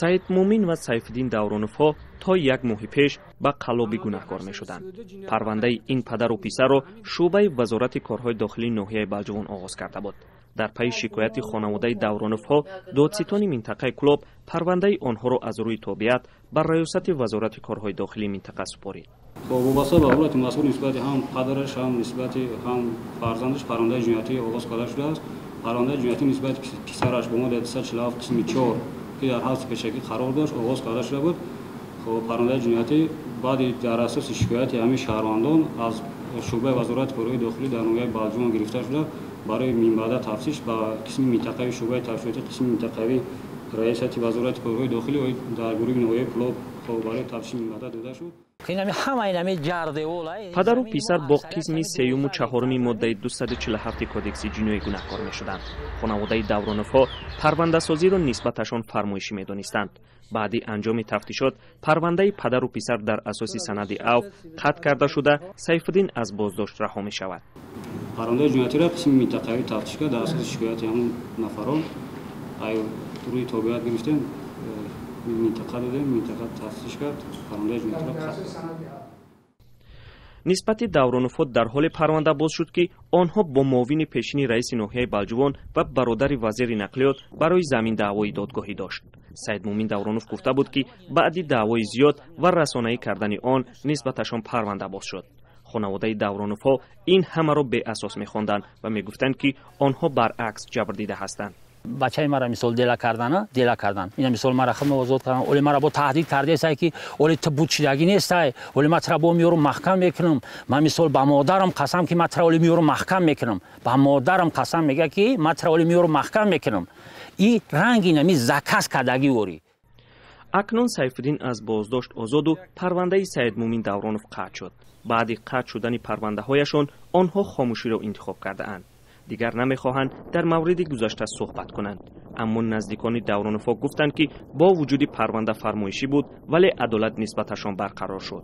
سعید مومین و سیفالدین دورانوف‌ها تا یک ماه پیش به قلاب گناهکار می‌شدند. پرونده این پدر و پسر را شعبه وزارت کارهای داخلی ناحیه بلجوان آغاز کرده بود. در پی شکایت خانواده دورانوف‌ها، دادستان منطقه کلوب پرونده آنها را از روی تابعیت بر ریاست وزارت کارهای داخلی منطقه سپارید. وابسته به حالت مسئول نسبت هم پدرش هم نسبت هم فرزندش پرونده جنایتی آغاز کرده شده است. پرونده جنایتی نسبت پسرش به مورد 347 قسم 4 که در حالت پیشگی قرار داشت آغاز کرده شده بود. پرونده جنایتی بعد در اساس شکایت همه شهروندان از شعبه وزارت کارهای داخلی در ناحیه بلجوان گرفته شده برای منبع تفتیش با قسم منطقوی شعبه تفتیشاتی قسم منطقوی ریاست وزارت کارهای داخلی در گروه ناحیه کلوب برای تفتیش منبع داده شد. پدر و پسر با قسم سیوم و چهارم ماده 247 کودکس جنایی گناهکار می‌شدند. خانواده دورانوف‌ها پرونده سازی را نسبتشان فرمایشی می‌دانستند. بعد انجام تفتیشات پرونده پدر و پسر در اساس سند او قطع کرده شده، سیفالدین از بازداشت رها می‌شود. پرونده جنایتی را قسم منطقوی تفتیش کرد در اساس شکایت همون نفران روی تابعیت گرفتن منطقه دادیم، منطقه تفتیش کرد، پرونده جنایتی را قطع. نسبت دورانوف‌ها در حال پرونده باز شد که آنها با معاون پیشین رئیس ناحیه بلجوان و برادر وزیر نقلیات برای زمین دعوای دادگاهی داشت. سعید مومین دورانوف گفته بود که بعد دعوای زیاد و رسانه‌ای کردن آن نسبتشان پرونده باز شد. خانواده دورانوف‌ها این همه را به اساس می‌خواندند و می‌گفتند که آنها برعکس جبر دیده هستند. بچه مرا مثال دیلا کردن اینا مثال مرا خدمت آزاد کردن ولی مرا با تهدید کرده است که ولی تو بود چیدگی نیست ولی من ترا با میارم محکم میکنم. من مثال با مادرم قسم که من ترا ولی میارم محکم میکنم. با مادرم قسم میگه که من ترا ولی میارم محکم میکنم. این رنگی نمی زکاس کردگی وری. اکنون سیفالدین از بازداشت آزاد و پرونده سعید مومین دورانوف قطع شد. بعد قطع شدن پرونده هایشان آنها خاموشی را انتخاب کرده اند. دیگر نمیخواهند در مورد گذشته صحبت کنند. اما نزدیکان دورانوف‌ها گفتند که با وجود پرونده فرمایشی بود ولی عدالت نسبتشان برقرار شد.